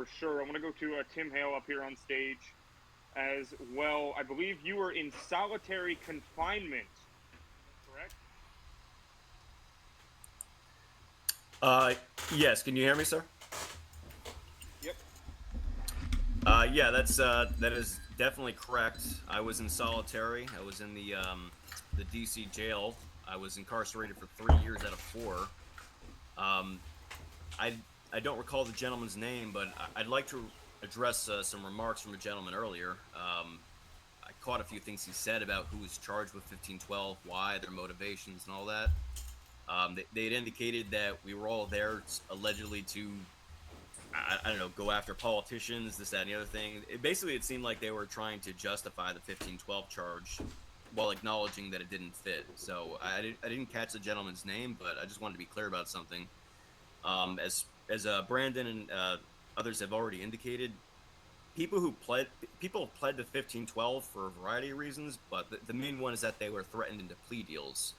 for sure. I want to go to Tim Hale up here on stage as well. I believe you were in solitary confinement. Is that correct? Uh, yes. Can you hear me, sir? Yep. Yeah, that is definitely correct. I was in solitary. I was in the DC jail. I was incarcerated for 3 years out of four. Um, I don't recall the gentleman's name, but I'd like to address some remarks from a gentleman earlier. I caught a few things he said about who was charged with 1512, why, their motivations, and all that. They had indicated that we were all there allegedly to I don't know, go after politicians, this, that, and the other thing. It seemed like they were trying to justify the 1512 charge while acknowledging that it didn't fit. So I didn't catch the gentleman's name, but I just wanted to be clear about something. As Brandon and others have already indicated, people pled to 1512 for a variety of reasons, but the main one is that they were threatened into plea deals.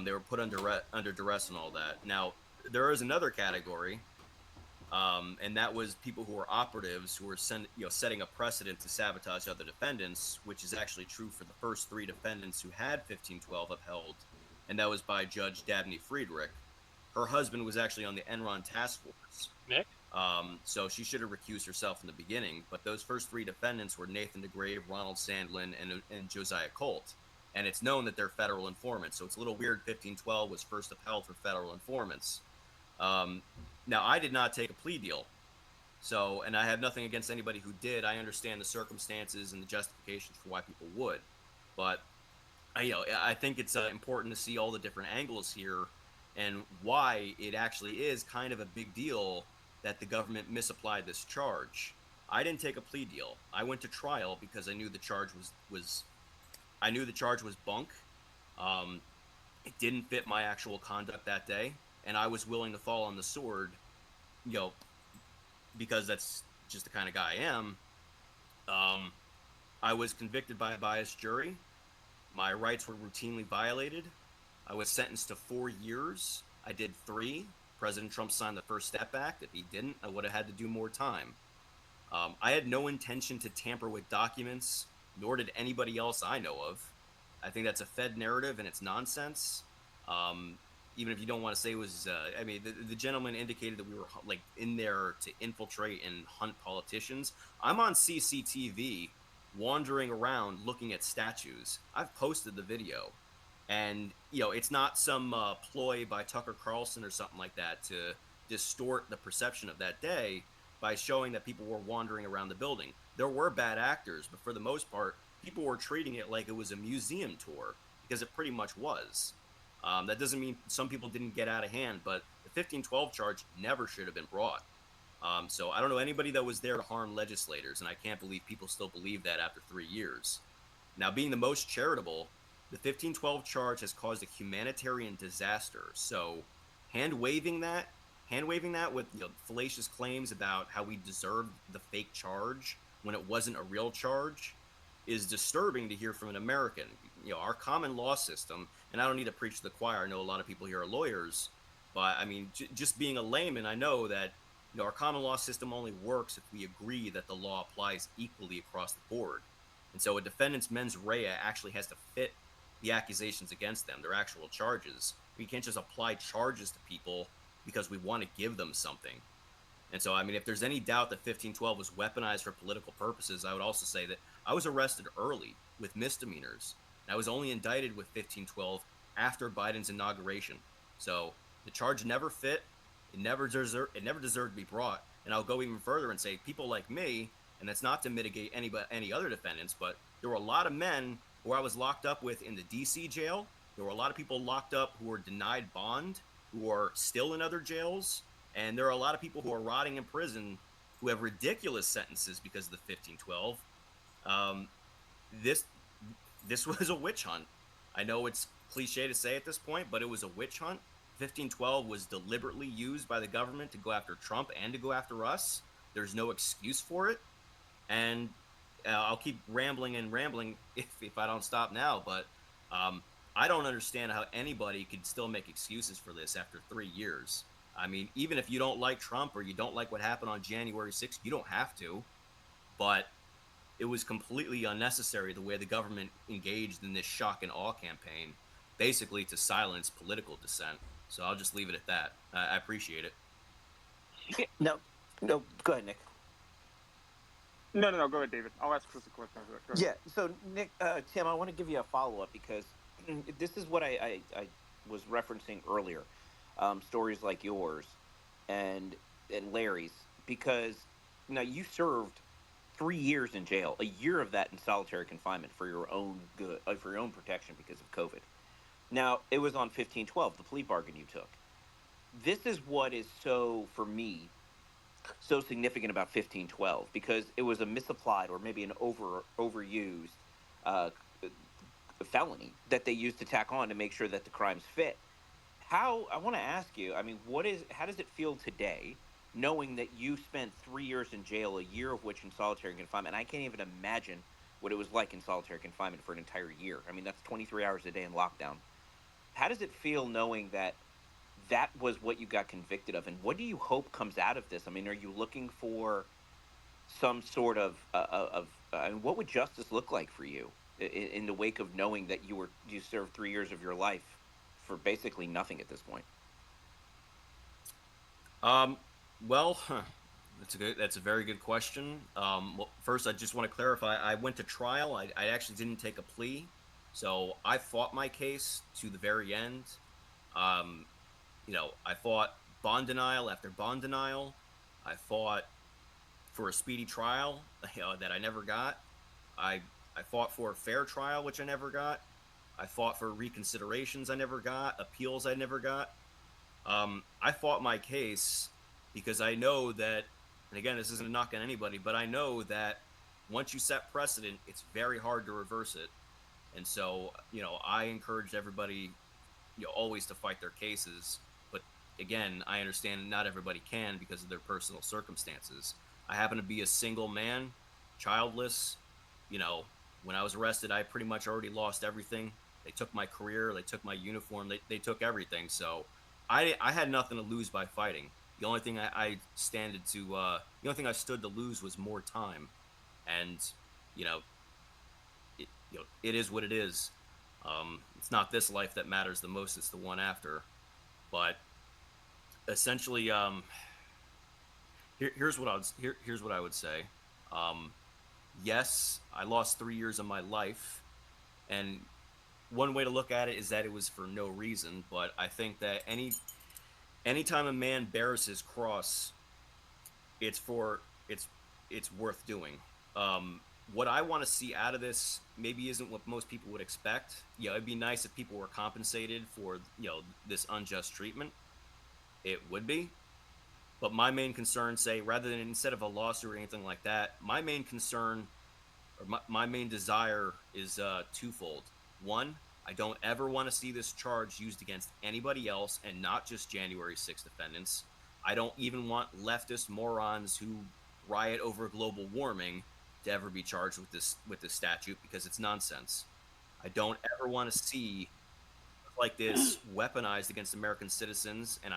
They were put under duress and all that. Now there is another category, and that was people who were operatives who were setting a precedent to sabotage other defendants, which is actually true for the first three defendants who had 1512 upheld, and that was by Judge Dabney Friedrich. Her husband was actually on the Enron task force, Nick? so she should have recused herself in the beginning. But those first three defendants were Nathan DeGrave, Ronald Sandlin, and Josiah Colt. And it's known that they're federal informants, so it's a little weird 1512 was first upheld for federal informants. Um, Now, I did not take a plea deal. So, and I have nothing against anybody who did. I understand the circumstances and the justifications for why people would. But I think it's important to see all the different angles here and why it actually is kind of a big deal that the government misapplied this charge. I didn't take a plea deal. I went to trial because I knew the charge was I knew the charge was bunk. Um, it didn't fit my actual conduct that day, and I was willing to fall on the sword, you know, because that's just the kind of guy I am. Um, I was convicted by a biased jury. My rights were routinely violated. I was sentenced to 4 years. I did three. President Trump signed the First Step Act. If he didn't, I would have had to do more time. I had no intention to tamper with documents, nor did anybody else I know of. I think that's a Fed narrative and it's nonsense. Um, Even if you don't want to say it was, I mean, the gentleman indicated that we were like in there to infiltrate and hunt politicians. I'm on CCTV wandering around looking at statues. I've posted the video. And, it's not some ploy by Tucker Carlson or something like that to distort the perception of that day by showing that people were wandering around the building. There were bad actors, but for the most part, people were treating it like it was a museum tour because it pretty much was. That doesn't mean some people didn't get out of hand, but the 1512 charge never should have been brought. So I don't know anybody that was there to harm legislators, and I can't believe people still believe that after 3 years. Now, being the most charitable, the 1512 charge has caused a humanitarian disaster. So, hand waving that, hand waving that with fallacious claims about how we deserved the fake charge when it wasn't a real charge is disturbing to hear from an American. Our common law system, and I don't need to preach to the choir. I know a lot of people here are lawyers, but I mean, just being a layman, I know that our common law system only works if we agree that the law applies equally across the board. And so a defendant's mens rea actually has to fit the accusations against them, their actual charges. We can't just apply charges to people because we want to give them something. And so, I mean, if there's any doubt that 1512 was weaponized for political purposes, I would also say that I was arrested early with misdemeanors. And I was only indicted with 1512 after Biden's inauguration. So the charge never fit. It never deserved to be brought. And I'll go even further and say people like me, and that's not to mitigate any other defendants, but there were a lot of men who I was locked up with in the DC jail. There were a lot of people locked up who were denied bond, who are still in other jails. And there are a lot of people who are rotting in prison who have ridiculous sentences because of the 1512. Um, this this was a witch hunt. I know it's cliche to say at this point, but it was a witch hunt. 1512 was deliberately used by the government to go after Trump and to go after us. There's no excuse for it. And I'll keep rambling and rambling if I don't stop now, but I don't understand how anybody could still make excuses for this after 3 years. I mean, even if you don't like Trump or you don't like what happened on January 6th, you don't have to. But it was completely unnecessary the way the government engaged in this shock and awe campaign, basically to silence political dissent. So I'll just leave it at that. I appreciate it. Yeah, no, no. Go ahead, Nick. No. Go ahead, David. I'll ask Chris a question after that. Go ahead. Yeah. So, Nick, Tim, I want to give you a follow up because this is what I was referencing earlier. Stories like yours and Larry's, because now you served 3 years in jail, a year of that in solitary confinement for your own good, for your own protection because of COVID. Now, it was on 1512, the plea bargain you took. This is what is so, for me, so significant about 1512 because it was a misapplied or maybe an overused uh, felony that they used to tack on to make sure that the crimes fit. How, I want to ask you, I mean, how does it feel today knowing that you spent 3 years in jail, a year of which in solitary confinement? I can't even imagine what it was like in solitary confinement for an entire year. I mean, that's 23 hours a day in lockdown. How does it feel knowing that that was what you got convicted of, and what do you hope comes out of this? I mean, are you looking for some sort of and what would justice look like for you in the wake of knowing that you served 3 years of your life for basically nothing at this point? Um, well, that's a very good question. Well, first, I just want to clarify. I went to trial. I actually didn't take a plea, so I fought my case to the very end. Um, I fought bond denial after bond denial. I fought for a speedy trial, that I never got. I fought for a fair trial, which I never got. I fought for reconsiderations I never got, appeals I never got. I fought my case because I know that, and again, this isn't a knock on anybody, but I know that once you set precedent, it's very hard to reverse it. And so, I encouraged everybody, always to fight their cases. But again, I understand not everybody can because of their personal circumstances. I happen to be a single man, childless. You know, when I was arrested, I pretty much already lost everything. They took my career, they took my uniform, they took everything. So I had nothing to lose by fighting. The only thing the only thing I stood to lose was more time. And, you know, it is what it is. It's not this life that matters the most; it's the one after. But essentially, here's what I would say. Um, yes, I lost 3 years of my life, and one way to look at it is that it was for no reason. But I think that anytime a man bears his cross, it's for it's worth doing. What I want to see out of this maybe isn't what most people would expect. It'd be nice if people were compensated for this unjust treatment. It would be, but my main concern, say, rather than instead of a lawsuit or anything like that, my main concern or my main desire is twofold. One, I don't ever want to see this charge used against anybody else and not just January 6th defendants. I don't even want leftist morons who riot over global warming to ever be charged with this statute because it's nonsense. I don't ever want to see like this weaponized against American citizens, and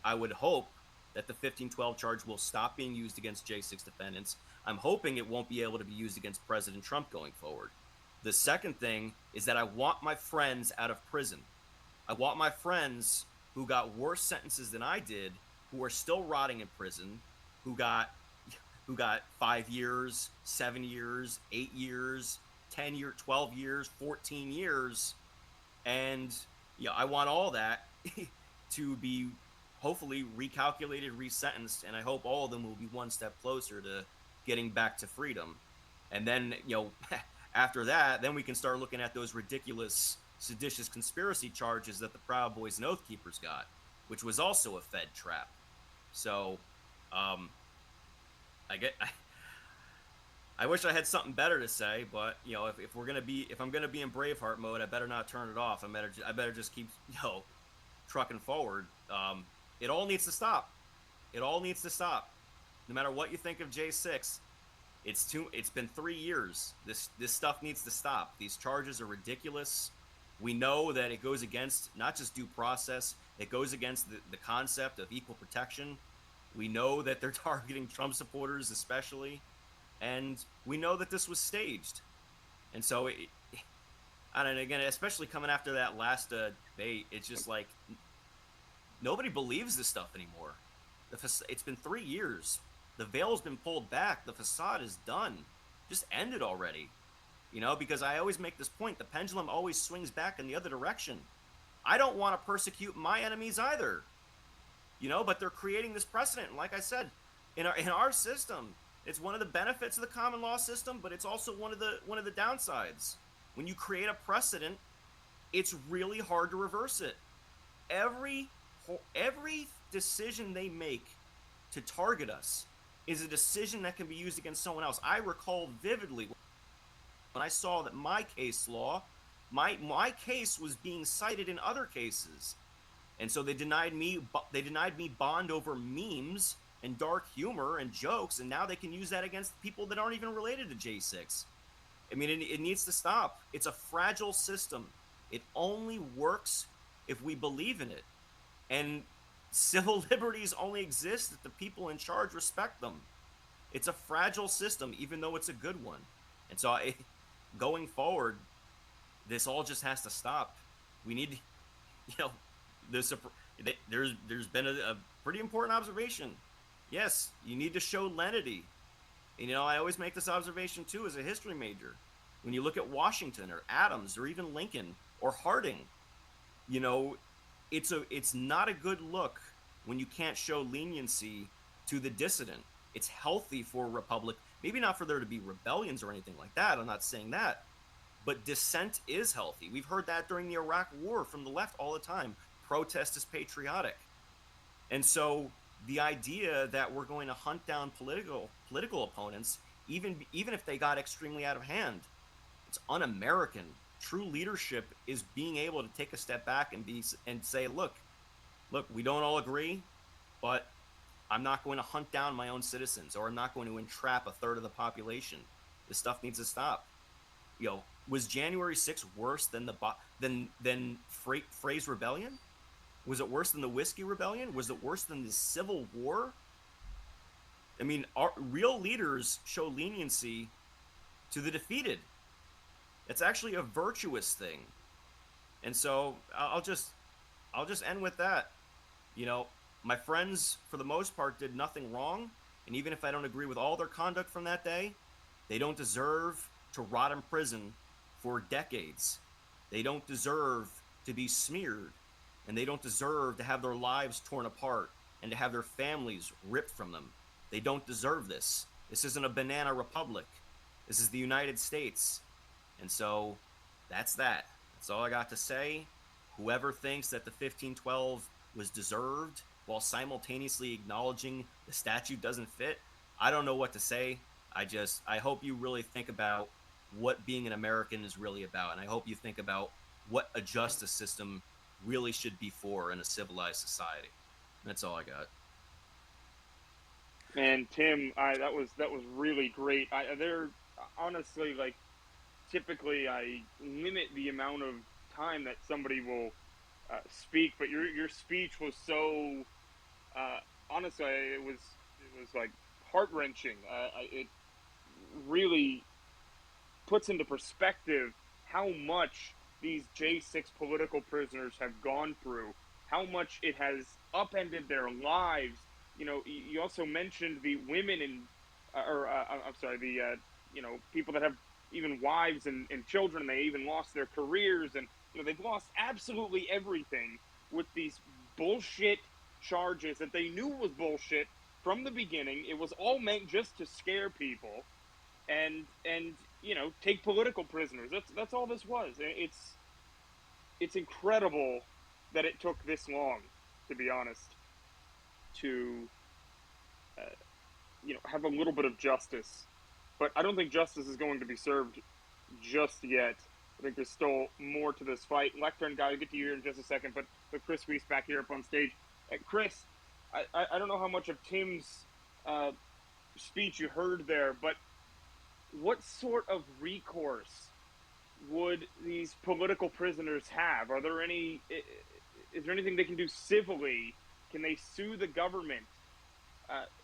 I would hope that the 1512 charge will stop being used against J6 defendants. I'm hoping it won't be able to be used against President Trump going forward. The second thing is that I want my friends out of prison. I want my friends who got worse sentences than I did, who are still rotting in prison, who got 5 years, 7 years, 8 years, 10 years, 12 years, 14 years, and I want all that to be hopefully recalculated, resentenced, and I hope all of them will be one step closer to getting back to freedom. And then, after that, then we can start looking at those ridiculous seditious conspiracy charges that the Proud Boys and Oath Keepers got, which was also a Fed trap. So, I wish I had something better to say, but if I'm gonna be in Braveheart mode, I better not turn it off. I better just keep trucking forward. It all needs to stop. It all needs to stop. No matter what you think of J6, it's been 3 years. This stuff needs to stop. These charges are ridiculous. We know that it goes against not just due process, It goes against the concept of equal protection. We know that they're targeting Trump supporters especially, and we know that this was staged. And so, I don't know, again, especially coming after that last debate, it's just like nobody believes this stuff anymore. It's been 3 years. The veil's been pulled back. The facade is done. Just end it already. Because I always make this point, the pendulum always swings back in the other direction. I don't want to persecute my enemies either. But they're creating this precedent. And like I said, in our system, it's one of the benefits of the common law system, but it's also one of the downsides. When you create a precedent, it's really hard to reverse it. Every decision they make to target us is a decision that can be used against someone else. I recall vividly when I saw that my case law, my case was being cited in other cases. And so they denied me bond over memes and dark humor and jokes, and now they can use that against people that aren't even related to J6. I mean, it needs to stop. It's a fragile system. It only works if we believe in it. And civil liberties only exist if the people in charge respect them. It's a fragile system, even though it's a good one. And so going forward, this all just has to stop. We need, there's been a pretty important observation. Yes, you need to show lenity. And, I always make this observation too as a history major. When you look at Washington or Adams or even Lincoln or Harding, it's not a good look when you can't show leniency to the dissident. It's healthy for a republic, maybe not for there to be rebellions or anything like that. I'm not saying that. But dissent is healthy. We've heard that during the Iraq War from the left all the time. Protest is patriotic. And so the idea that we're going to hunt down political opponents, even if they got extremely out of hand, it's un-American. True leadership is being able to take a step back and say, look, we don't all agree, but I'm not going to hunt down my own citizens, or I'm not going to entrap a third of the population. This stuff needs to stop. Was January 6th worse than than Frey's rebellion? Was it worse than the Whiskey Rebellion? Was it worse than the Civil War? I mean, our real leaders show leniency to the defeated. It's actually a virtuous thing. And so I'll just end with that. My friends, for the most part, did nothing wrong. And even if I don't agree with all their conduct from that day, they don't deserve to rot in prison for decades. They don't deserve to be smeared. And they don't deserve to have their lives torn apart and to have their families ripped from them. They don't deserve this. This isn't a banana republic. This is the United States. And so that's that. That's all I got to say. Whoever thinks that the 1512 was deserved while simultaneously acknowledging the statute doesn't fit, I don't know what to say. I hope you really think about what being an American is really about. And I hope you think about what a justice system really should be for in a civilized society. That's all I got. And Tim, that was really great. They're honestly, like, typically I limit the amount of time that somebody will speak, but your speech was so honestly, it was like heart-wrenching. It really puts into perspective how much these J6 political prisoners have gone through, how much it has upended their lives. You also mentioned the women I'm sorry, the people that have even wives and children. They even lost their careers, and they've lost absolutely everything with these bullshit charges that they knew was bullshit from the beginning. It was all meant just to scare people and take political prisoners. That's all this was. It's incredible that it took this long, to be honest, to have a little bit of justice. But I don't think justice is going to be served just yet. I think there's still more to this fight. Lectern, guy, I'll get to you in just a second, but Chris Weiss back here up on stage. Chris, I don't know how much of Tim's speech you heard there, but what sort of recourse would these political prisoners have? Are there any is there anything they can do civilly? Can they sue the government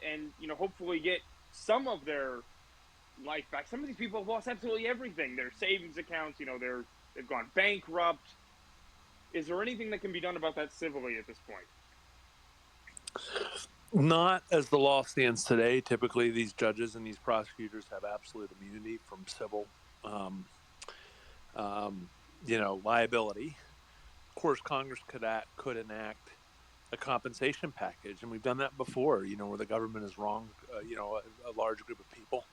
and hopefully get some of their life back? Some of these people have lost absolutely everything. Their savings accounts, they've gone bankrupt. Is there anything that can be done about that civilly at this point? Not as the law stands today. Typically, these judges and these prosecutors have absolute immunity from civil, liability. Of course, Congress could enact a compensation package, and we've done that before. Where the government has wronged, a large group of people,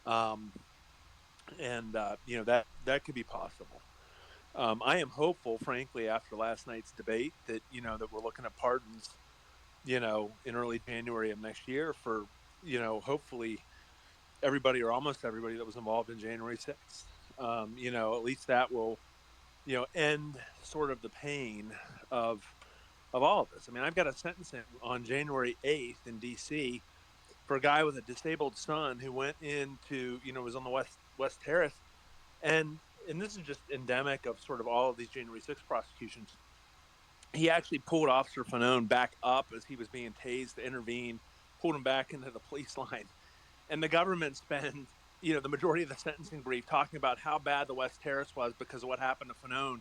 um, and that could be possible. I am hopeful, frankly, after last night's debate that we're looking at pardons, in early January of next year for, hopefully everybody or almost everybody that was involved in January 6th. At least that will, end sort of the pain of all of this. I mean, I've got a sentencing on January 8th in D.C. for a guy with a disabled son who went into, was on the West Terrace, and this is just endemic of sort of all of these January 6th prosecutions. He actually pulled Officer Fanone back up as he was being tased to intervene, pulled him back into the police line. And the government spends, the majority of the sentencing brief talking about how bad the West Terrace was because of what happened to Fanone,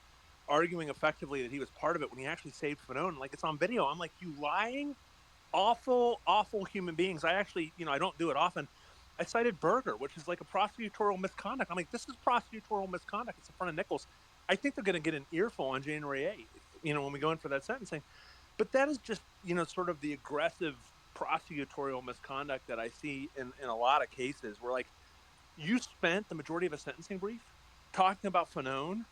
arguing effectively that he was part of it when he actually saved Fanone. Like, it's on video. I'm like, you lying, awful, awful human beings. I actually, I don't do it often. I cited Berger, which is like a prosecutorial misconduct. I'm like, this is prosecutorial misconduct. It's in front of Nichols. I think they're going to get an earful on January 8th, when we go in for that sentencing. But that is just, sort of the aggressive prosecutorial misconduct that I see in a lot of cases where, like, you spent the majority of a sentencing brief talking about Fanone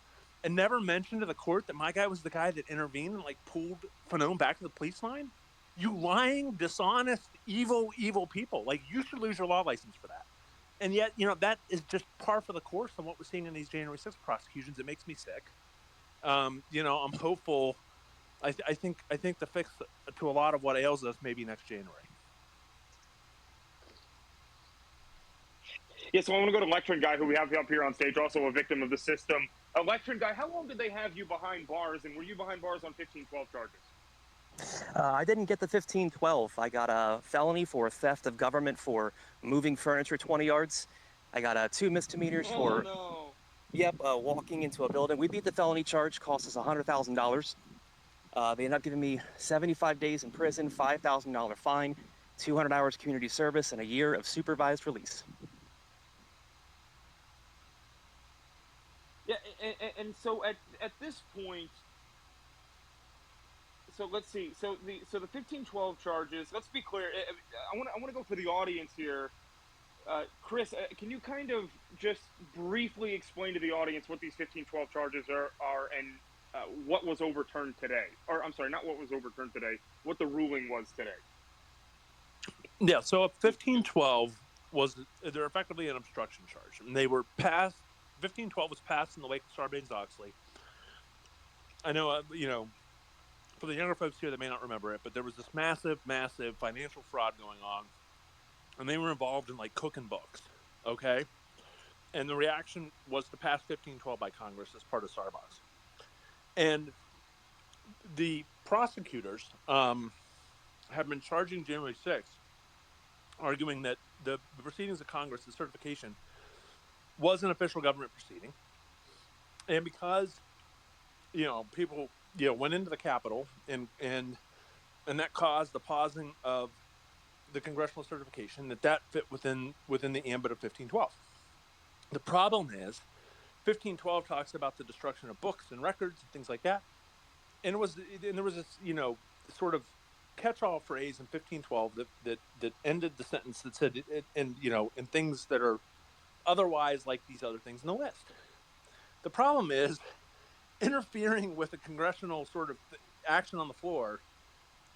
and never mentioned to the court that my guy was the guy that intervened and, like, pulled Fanone back to the police line. You lying, dishonest, evil, evil people. Like, you should lose your law license for that. And yet, that is just par for the course of what we're seeing in these January 6th prosecutions. It makes me sick. I'm hopeful. I think the fix to a lot of what ails us may be next January. Yeah, so I want to go to Lectern guy, who we have up here on stage, also a victim of the system. Lectern guy, how long did they have you behind bars, and were you behind bars on 1512 charges? I didn't get the 1512. I got a felony for theft of government for moving furniture 20 yards. I got 2 misdemeanors for walking into a building. We beat the felony charge, cost us $100,000. They ended up giving me 75 days in prison, $5,000 fine, 200 hours community service, and a year of supervised release. Yeah, and so at this point, so let's see. So the 1512 charges. Let's be clear. I want to go for the audience here. Chris, can you kind of just briefly explain to the audience what these 1512 charges are and what was overturned today? Or I'm sorry, not what was overturned today. What the ruling was today. Yeah. So 1512 they're effectively an obstruction charge, and they were passed. 1512 was passed in the wake of Sarbanes-Oxley. I know, for the younger folks here that may not remember it, but there was this massive, massive financial fraud going on, and they were involved in, like, cooking books. Okay. And the reaction was to pass 1512 by Congress as part of Sarbanes. And the prosecutors have been charging January 6th, arguing that the proceedings of Congress, the certification, was an official government proceeding. And because, people, went into the Capitol and that caused the pausing of the congressional certification, that fit within the ambit of 1512. The problem is 1512 talks about the destruction of books and records and things like that. And there was this, sort of catch-all phrase in 1512 that ended the sentence that said and things that are otherwise like these other things in the list. The problem is interfering with a congressional sort of action on the floor.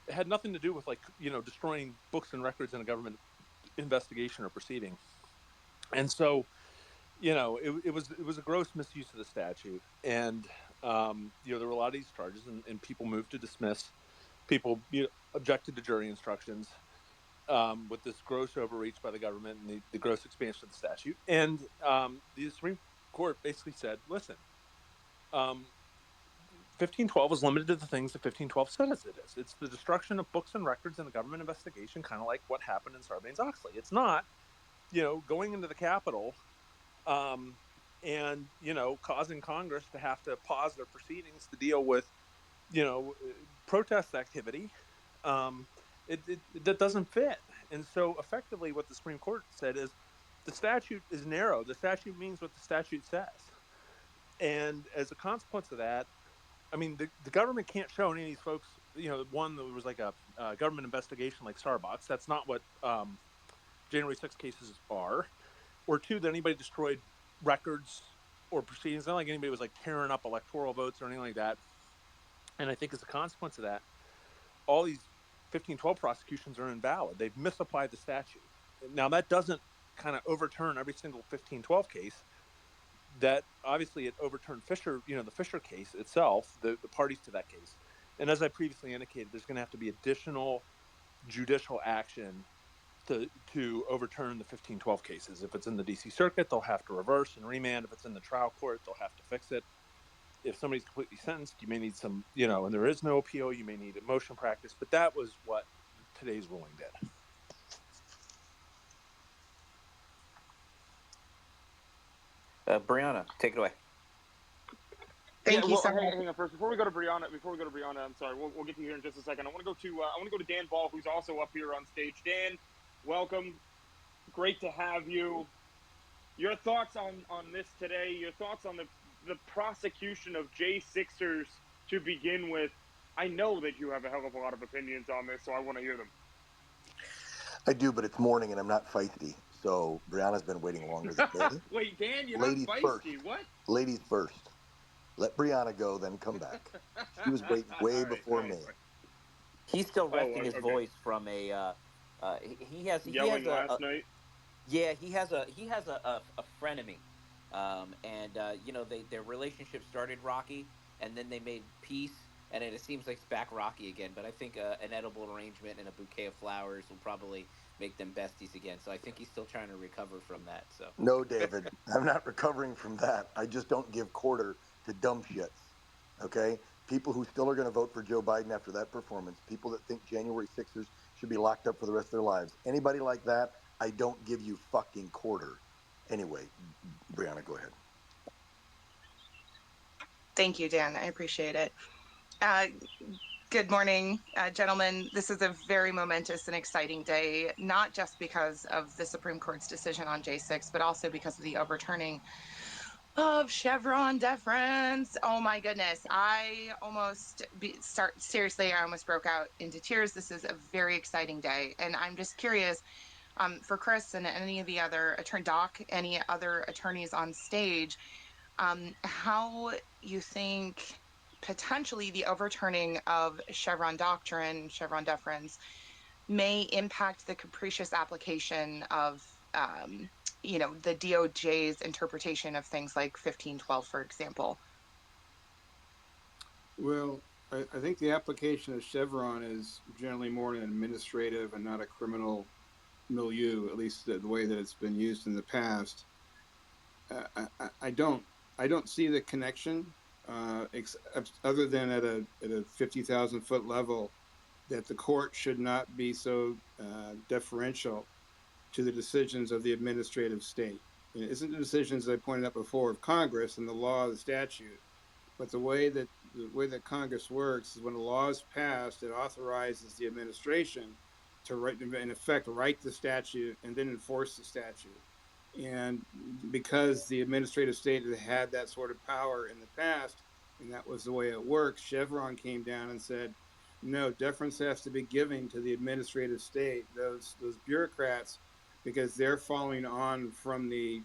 It had nothing to do with, like, destroying books and records in a government investigation or proceeding. And so, it was a gross misuse of the statute. And, there were a lot of these charges, and people moved to dismiss. People objected to jury instructions with this gross overreach by the government and the gross expansion of the statute. And the Supreme Court basically said, listen, 1512 is limited to the things that 1512 says it is. It's the destruction of books and records in a government investigation, kind of like what happened in Sarbanes-Oxley. It's not, going into the Capitol and, causing Congress to have to pause their proceedings to deal with, protest activity. That doesn't fit. And so effectively what the Supreme Court said is the statute is narrow. The statute means what the statute says. And as a consequence of that, I mean, the government can't show any of these folks, one, there was like a government investigation like Starbucks. That's not what January 6 cases are. Or two, that anybody destroyed records or proceedings. It's not like anybody was like tearing up electoral votes or anything like that. And I think as a consequence of that, all these 1512 prosecutions are invalid. They've misapplied the statute. Now, that doesn't kind of overturn every single 1512 case. That obviously it overturned Fisher, the Fisher case itself, the parties to that case. And as I previously indicated, there's going to have to be additional judicial action to overturn the 1512 cases. If it's in the DC Circuit, they'll have to reverse and remand. If it's in the trial court, they'll have to fix it. If somebody's completely sentenced, you may need some, and there is no appeal, you may need a motion practice. But that was what today's ruling did. Brianna, take it away. Thank you so much. Hang on first. Before we go to Brianna, I'm sorry. We'll get to you here in just a second. I want to go to Dan Ball, who's also up here on stage. Dan, welcome. Great to have you. Your thoughts on this today? Your thoughts on the prosecution of J6ers to begin with? I know that you have a hell of a lot of opinions on this, so I want to hear them. I do, but it's morning and I'm not feisty. So Brianna's been waiting longer than me. Wait, Dan, you're Ladies not feisty. First. What? Ladies first. Let Brianna go, then come back. She was waiting way before me. He's still resting his voice from a. He has yelling last night. Yeah, he has a frenemy, and their relationship started rocky, and then they made peace, and it seems like it's back rocky again. But I think an edible arrangement and a bouquet of flowers will probably make them besties again. So I think he's still trying to recover from that. So no, David, I'm not recovering from that. I just don't give quarter to dumb shits. Okay, people who still are going to vote for Joe Biden after that performance, people that think January 6ers should be locked up for the rest of their lives. Anybody like that, I don't give you fucking quarter. Anyway, Brianna, go ahead. Thank you, Dan. I appreciate it. Good morning, gentlemen. This is a very momentous and exciting day, not just because of the Supreme Court's decision on J6, but also because of the overturning of Chevron deference. Oh my goodness. I almost broke out into tears. This is a very exciting day. And I'm just curious for Chris and any of the other any other attorneys on stage, how you think potentially the overturning of Chevron doctrine, Chevron deference, may impact the capricious application of the DOJ's interpretation of things like 1512, for example. Well, I think the application of Chevron is generally more an administrative and not a criminal milieu, at least the way that it's been used in the past. I don't see the connection, other than at a 50,000 foot level, that the court should not be so deferential to the decisions of the administrative state. It isn't the decisions, as I pointed out before, of Congress and the law, the statute, but the way that Congress works is when a law is passed, it authorizes the administration to write the statute and then enforce the statute. And because the administrative state had that sort of power in the past, and that was the way it works, Chevron came down and said, no, deference has to be given to the administrative state, those bureaucrats, because they're following on from the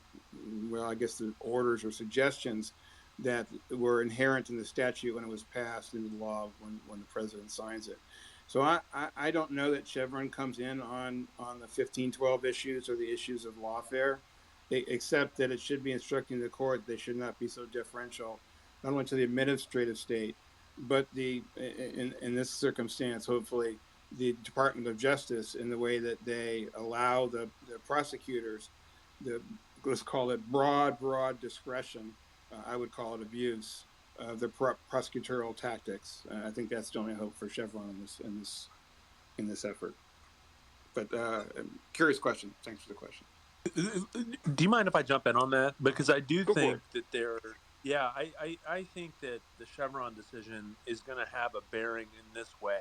orders or suggestions that were inherent in the statute when it was passed into law when the president signs it. So I don't know that Chevron comes in on the 1512 issues or the issues of lawfare, except that it should be instructing the court they should not be so deferential, not only to the administrative state, but in this circumstance, hopefully, the Department of Justice, in the way that they allow the prosecutors, let's call it broad discretion. I would call it abuse their prosecutorial tactics. I think that's the only hope for Chevron in this effort. But curious question. Thanks for the question. Do you mind if I jump in on that? Because I do think that I think that the Chevron decision is going to have a bearing in this way.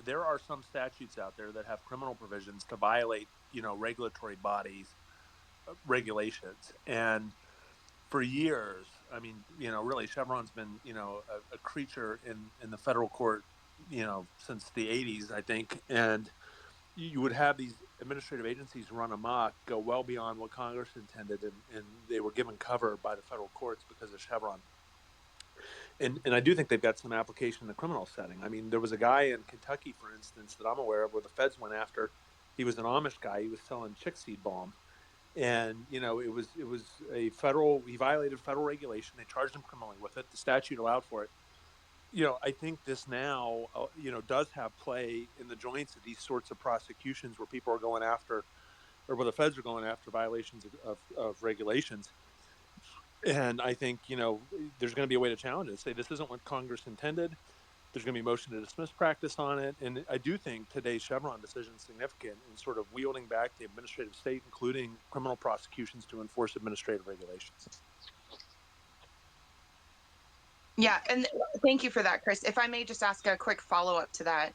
There are some statutes out there that have criminal provisions to violate, regulatory bodies' regulations. And for years, I mean, really, Chevron's been, a creature in the federal court, since the 80s, I think. And you would have these administrative agencies run amok, go well beyond what Congress intended, and they were given cover by the federal courts because of Chevron. And I do think they've got some application in the criminal setting. I mean, there was a guy in Kentucky, for instance, that I'm aware of, where the feds went after. He was an Amish guy. He was selling chick seed balm, and it was a federal. He violated federal regulation. They charged him criminally with it. The statute allowed for it. I think this now, does have play in the joints of these sorts of prosecutions where people are going after, or where the feds are going after violations of regulations. And I think, there's going to be a way to challenge it, say this isn't what Congress intended. There's going to be motion to dismiss practice on it. And I do think today's Chevron decision is significant in sort of wielding back the administrative state, including criminal prosecutions, to enforce administrative regulations. Yeah, and thank you for that, Chris. If I may just ask a quick follow-up to that,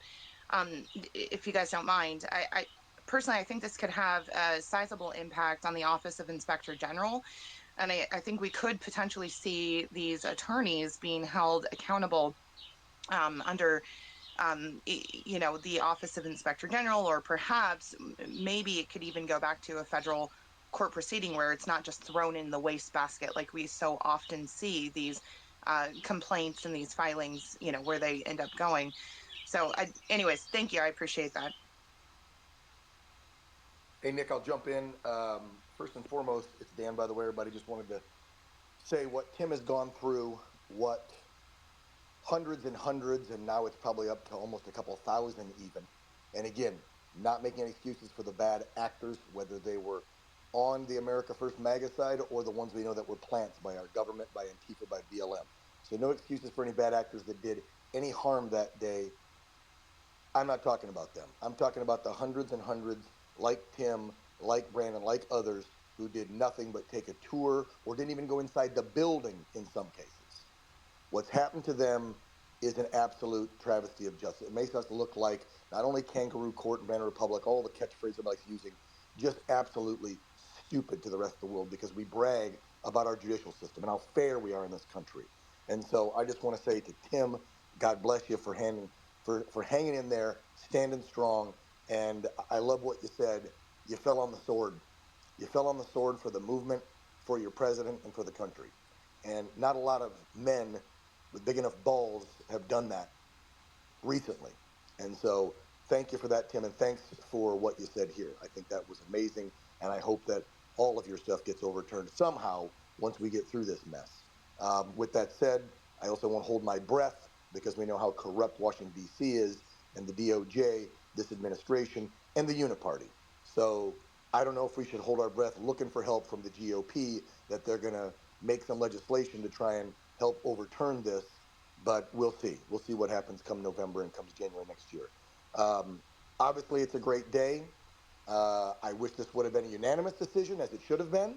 if you guys don't mind. I personally, I think this could have a sizable impact on the Office of Inspector General. And I think we could potentially see these attorneys being held accountable under the Office of Inspector General, or perhaps maybe it could even go back to a federal court proceeding where it's not just thrown in the wastebasket like we so often see these complaints and these filings, where they end up going. So, anyways, thank you. I appreciate that. Hey, Nick, I'll jump in. First and foremost, it's Dan, by the way. Everybody, just wanted to say what Tim has gone through, what hundreds and hundreds, and now it's probably up to almost a couple thousand even. And again, not making any excuses for the bad actors, whether they were on the America First MAGA side or the ones we know that were plants by our government, by Antifa, by BLM. So no excuses for any bad actors that did any harm that day. I'm not talking about them. I'm talking about the hundreds and hundreds like Tim, like Brandon, like others who did nothing but take a tour or didn't even go inside the building in some cases. What's happened to them is an absolute travesty of justice. It makes us look like not only kangaroo court and banana republic, all the catchphrases everybody's using, just absolutely stupid to the rest of the world because we brag about our judicial system and how fair we are in this country. And so I just want to say to Tim, God bless you for hanging in there, standing strong. And I love what you said. You fell on the sword. You fell on the sword for the movement, for your president, and for the country. And not a lot of men with big enough balls have done that recently. And so thank you for that, Tim, and thanks for what you said here. I think that was amazing, and I hope that all of your stuff gets overturned somehow once we get through this mess. With that said, I also won't hold my breath because we know how corrupt Washington, D.C. is, and the DOJ, this administration, and the Uniparty. So I don't know if we should hold our breath looking for help from the GOP that they're going to make some legislation to try and help overturn this, but we'll see. We'll see what happens come November and comes January next year. Obviously, it's a great day. I wish this would have been a unanimous decision, as it should have been,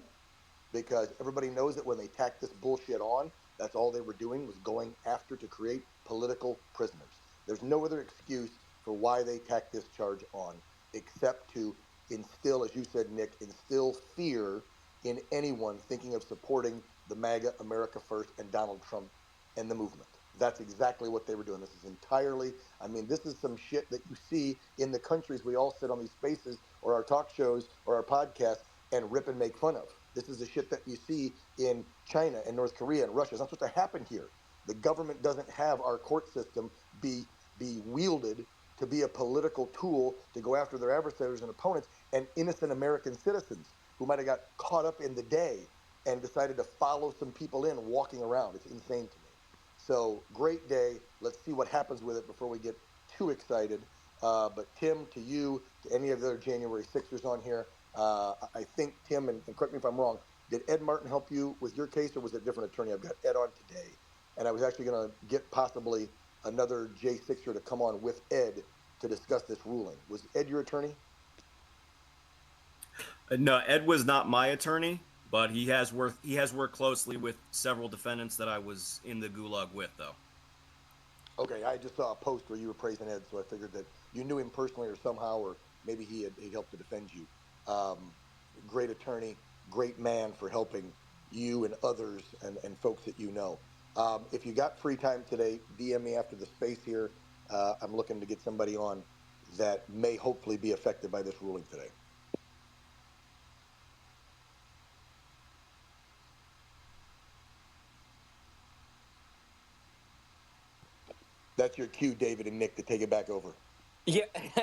because everybody knows that when they tacked this bullshit on, that's all they were doing was going after to create political prisoners. There's no other excuse for why they tacked this charge on except to instill, as you said, Nick, instill fear in anyone thinking of supporting the MAGA, America First, and Donald Trump and the movement. That's exactly what they were doing. This is entirely, I mean, this is some shit that you see in the countries we all sit on these spaces or our talk shows or our podcasts and rip and make fun of. This is the shit that you see in China and North Korea and Russia. It's not supposed to happen here. The government doesn't have our court system be wielded to be a political tool to go after their adversaries and opponents and innocent American citizens who might have got caught up in the day and decided to follow some people in walking around. It's insane to me. So great day. Let's see what happens with it before we get too excited. But Tim, to you, to any of the other January 6ers on here, I think Tim, and correct me if I'm wrong, did Ed Martin help you with your case, or was it a different attorney? I've got Ed on today. and I was actually going to get possibly another J6er to come on with Ed to discuss this ruling. Was Ed your attorney? No, Ed was not my attorney, but he has worked closely with several defendants that I was in the gulag with, though. Okay, I just saw a post where you were praising Ed, so I figured that you knew him personally or somehow, or maybe he helped to defend you. Um, Great attorney, great man for helping you and others and folks that you know. If you got free time today, DM me after the space here. I'm looking to get somebody on that may hopefully be affected by this ruling today. That's your cue, David and Nick, to take it back over. Yeah,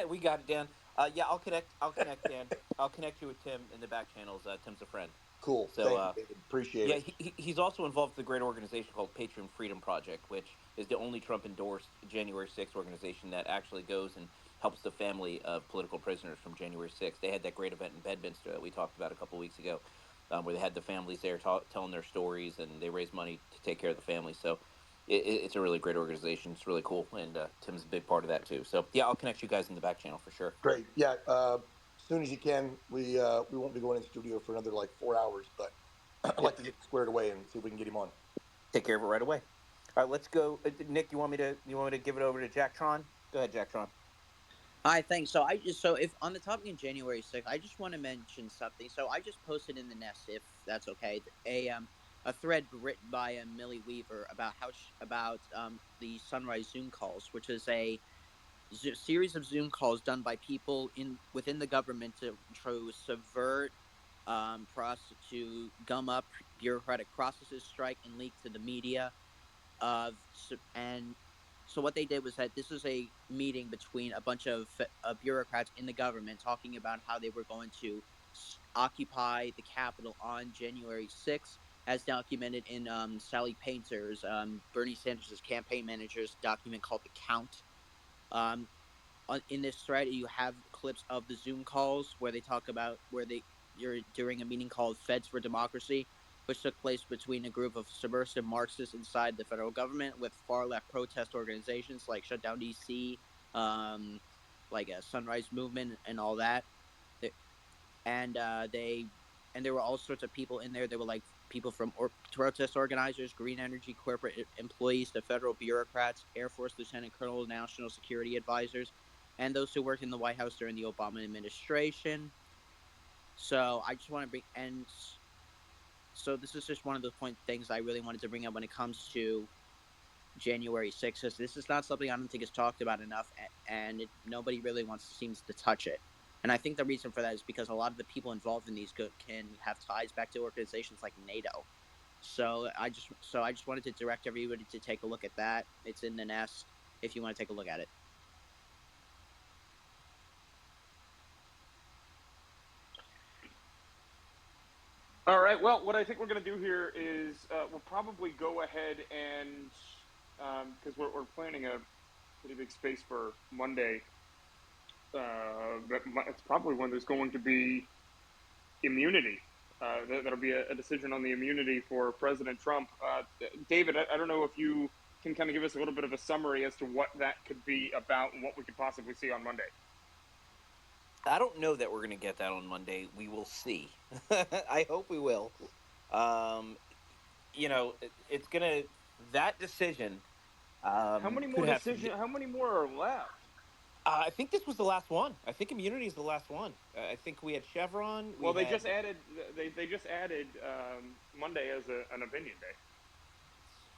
we got it, Dan. Yeah, I'll connect, Dan. I'll connect you with Tim in the back channels. Tim's a friend. Cool. So, Thank you, David. Appreciate yeah, it. he's also involved with a great organization called Patriot Freedom Project, which is the only Trump endorsed January 6th organization that actually goes and helps the family of political prisoners from January 6th. They had that great event in Bedminster that we talked about a couple weeks ago, where they had the families there telling their stories and they raised money to take care of the families. So it's a really great organization. It's really cool. And Tim's a big part of that too. So, yeah, I'll connect you guys in the back channel for sure. Great. Yeah. As soon as you can, we won't be going in studio for another like 4 hours, but I'd like Yep. to get squared away and see if we can get him on. Take care of it right away. All right, let's go. Nick, you want me to give it over to Jack Tron? Go ahead, Jack Tron. Hi, thanks. So if on the topic in January 6th, I just want to mention something. So I just posted in the nest, if that's okay, a thread written by Millie Weaver about the Sunrise Zoom calls, which is a series of Zoom calls done by people in within the government to subvert, to gum up bureaucratic processes, strike and leak to the media and so what they did was that this is a meeting between a bunch of bureaucrats in the government talking about how they were going to occupy the Capitol on January 6th, as documented in Sally Painter's, Bernie Sanders' campaign manager's document called The Count. Um, in this thread, you have clips of the Zoom calls where they talk about where you're during a meeting called Feds for Democracy, which took place between a group of subversive Marxists inside the federal government with far left protest organizations like Shut Down DC, like a Sunrise Movement, and all that. And there were all sorts of people in there. There were like people from protest organizers, green energy corporate employees, the federal bureaucrats, Air Force Lieutenant Colonel, national security advisors, and those who worked in the White House during the Obama administration. So I just want to bring and so this is just one of the things I really wanted to bring up when it comes to January 6th. This is not something I don't think is talked about enough, and nobody really seems to touch it. And I think the reason for that is because a lot of the people involved in these can have ties back to organizations like NATO. So I just wanted to direct everybody to take a look at that. It's in the nest if you want to take a look at it. All right. Well, what I think we're going to do here is we'll probably go ahead and because we're planning a pretty big space for Monday. It's probably when there's going to be immunity. That'll be a decision on the immunity for President Trump. David, I don't know if you can kind of give us a little bit of a summary as to what that could be about and what we could possibly see on Monday. I don't know that we're going to get that on Monday. We will see. I hope we will. Um, it's going to that decision How many could more have some. How many more are left? I think this was the last one. I think immunity is the last one. I think we had Chevron. We Well, they just had. added Monday as an opinion day.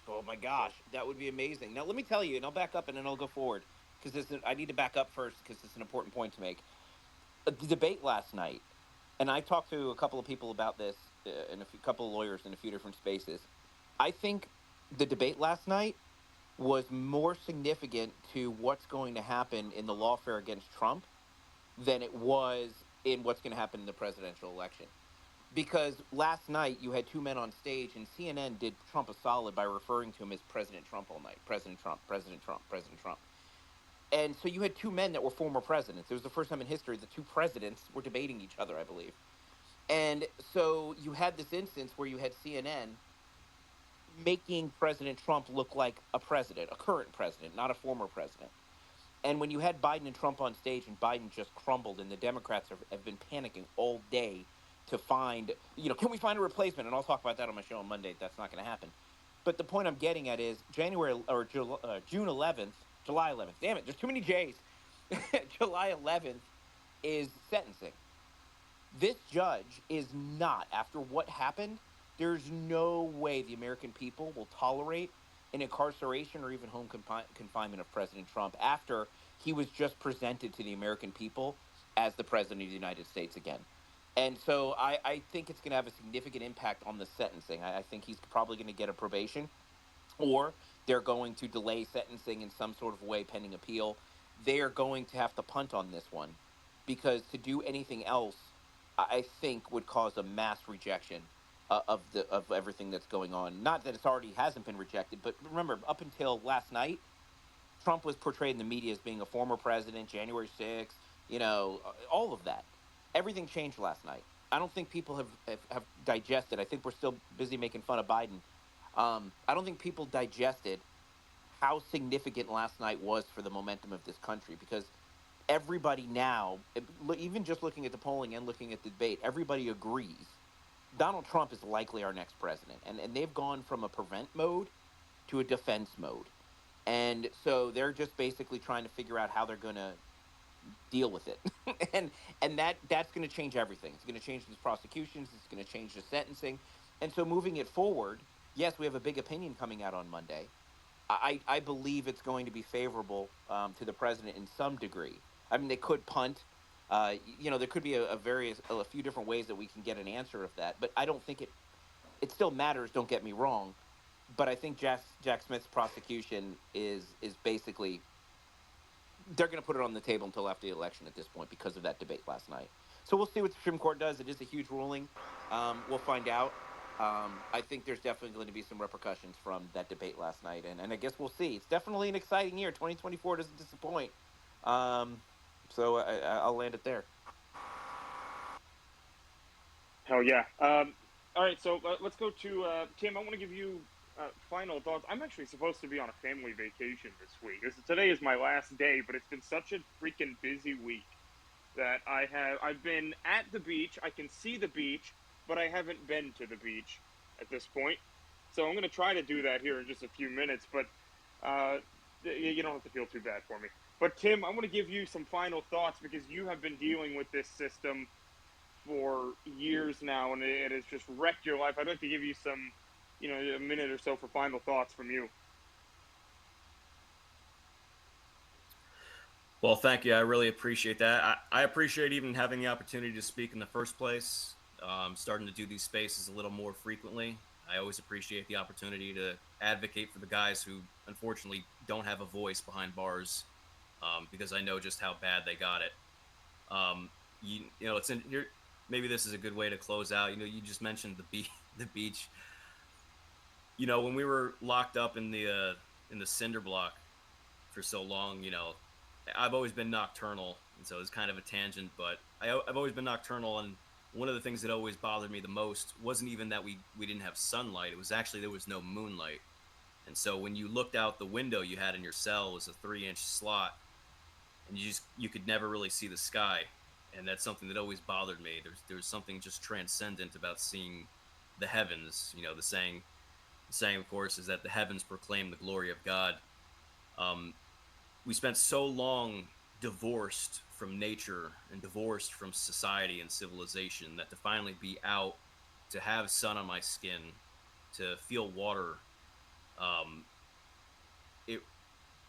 Oh my gosh, that would be amazing. Now let me tell you, and I'll back up and then I'll go forward because I need to back up first because it's an important point to make. The debate last night, and I talked to a couple of people about this and couple of lawyers in a few different spaces. I think the debate last night was more significant to what's going to happen in the lawfare against Trump than it was in what's going to happen in the presidential election. Because last night you had two men on stage, and CNN did Trump a solid by referring to him as President Trump all night. President Trump, President Trump, President Trump. And so you had two men that were former presidents. It was the first time in history the two presidents were debating each other, I believe. And so you had this instance where you had CNN making President Trump look like a president, a current president, not a former president. And when you had Biden and Trump on stage and Biden just crumbled and the Democrats have been panicking all day to find, can we find a replacement? And I'll talk about that on my show on Monday. That's not going to happen. But the point I'm getting at is June 11th, July 11th. Damn it, there's too many J's. July 11th is sentencing. This judge is not, after what happened, there's no way the American people will tolerate an incarceration or even home confinement of President Trump after he was just presented to the American people as the president of the United States again. And so I think it's going to have a significant impact on the sentencing. I think he's probably going to get a probation, or they're going to delay sentencing in some sort of way pending appeal. They are going to have to punt on this one, because to do anything else, I think would cause a mass rejection of everything that's going on. Not that it's already hasn't been rejected, but remember, up until last night, Trump was portrayed in the media as being a former president, January 6th, all of that. Everything changed last night. I don't think people have digested. I think we're still busy making fun of Biden. I don't think people digested how significant last night was for the momentum of this country, because everybody now, even just looking at the polling and looking at the debate, everybody agrees Donald Trump is likely our next president. And they've gone from a prevent mode to a defense mode. And so they're just basically trying to figure out how they're going to deal with it. and that's going to change everything. It's going to change these prosecutions, it's going to change the sentencing. And so moving it forward, yes, we have a big opinion coming out on Monday. I believe it's going to be favorable to the president in some degree. I mean, they could punt. There could be a few different ways that we can get an answer of that, but I don't think it still matters. Don't get me wrong, but I think Jack Smith's prosecution is basically, they're going to put it on the table until after the election at this point because of that debate last night. So we'll see what the Supreme Court does. It is a huge ruling. We'll find out. I think there's definitely going to be some repercussions from that debate last night, and I guess we'll see. It's definitely an exciting year. 2024 doesn't disappoint. Um, so I'll land it there. Hell yeah. All right, so let's go to Tim. I want to give you final thoughts. I'm actually supposed to be on a family vacation this week. Today is my last day, but it's been such a freaking busy week that I've been at the beach. I can see the beach, but I haven't been to the beach at this point. So I'm going to try to do that here in just a few minutes, but you don't have to feel too bad for me. But Tim, I want to give you some final thoughts, because you have been dealing with this system for years now, and it has just wrecked your life. I'd like to give you some, a minute or so for final thoughts from you. Well, thank you. I really appreciate that. I appreciate even having the opportunity to speak in the first place. Starting to do these spaces a little more frequently. I always appreciate the opportunity to advocate for the guys who unfortunately don't have a voice behind bars, because I know just how bad they got it. It's in here. Maybe this is a good way to close out. You just mentioned the beach. When we were locked up in the cinder block for so long, I've always been nocturnal, and so it's kind of a tangent, but I've always been nocturnal, and one of the things that always bothered me the most wasn't even that we didn't have sunlight. It was actually there was no moonlight. And so when you looked out the window you had in your cell was a 3-inch slot, and you could never really see the sky. And that's something that always bothered me. There's something just transcendent about seeing the heavens. The saying, of course, is that the heavens proclaim the glory of God. We spent so long divorced from nature and divorced from society and civilization that to finally be out, to have sun on my skin, to feel water,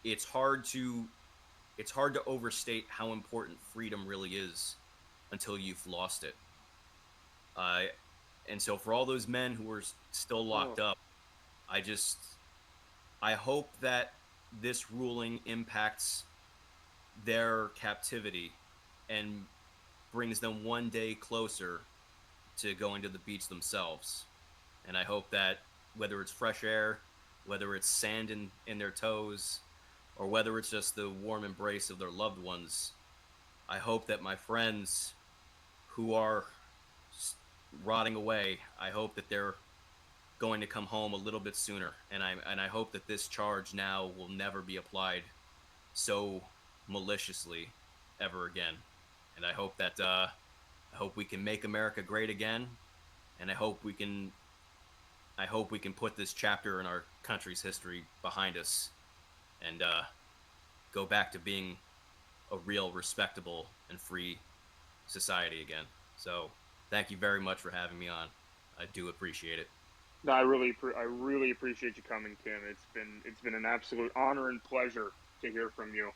it's hard to overstate how important freedom really is until you've lost it. And so for all those men who are still locked up, I hope that this ruling impacts their captivity and brings them one day closer to going to the beach themselves. And I hope that whether it's fresh air, whether it's sand in their toes, or whether it's just the warm embrace of their loved ones, I hope that my friends who are rotting away, I hope that they're going to come home a little bit sooner, and I hope that this charge now will never be applied so maliciously ever again. And I hope that I hope we can make America great again, and I hope we can put this chapter in our country's history behind us and go back to being a real respectable and free society again. So thank you very much for having me on. I do appreciate it. No, I really appreciate you coming, Tim. It's been an absolute honor and pleasure to hear from you.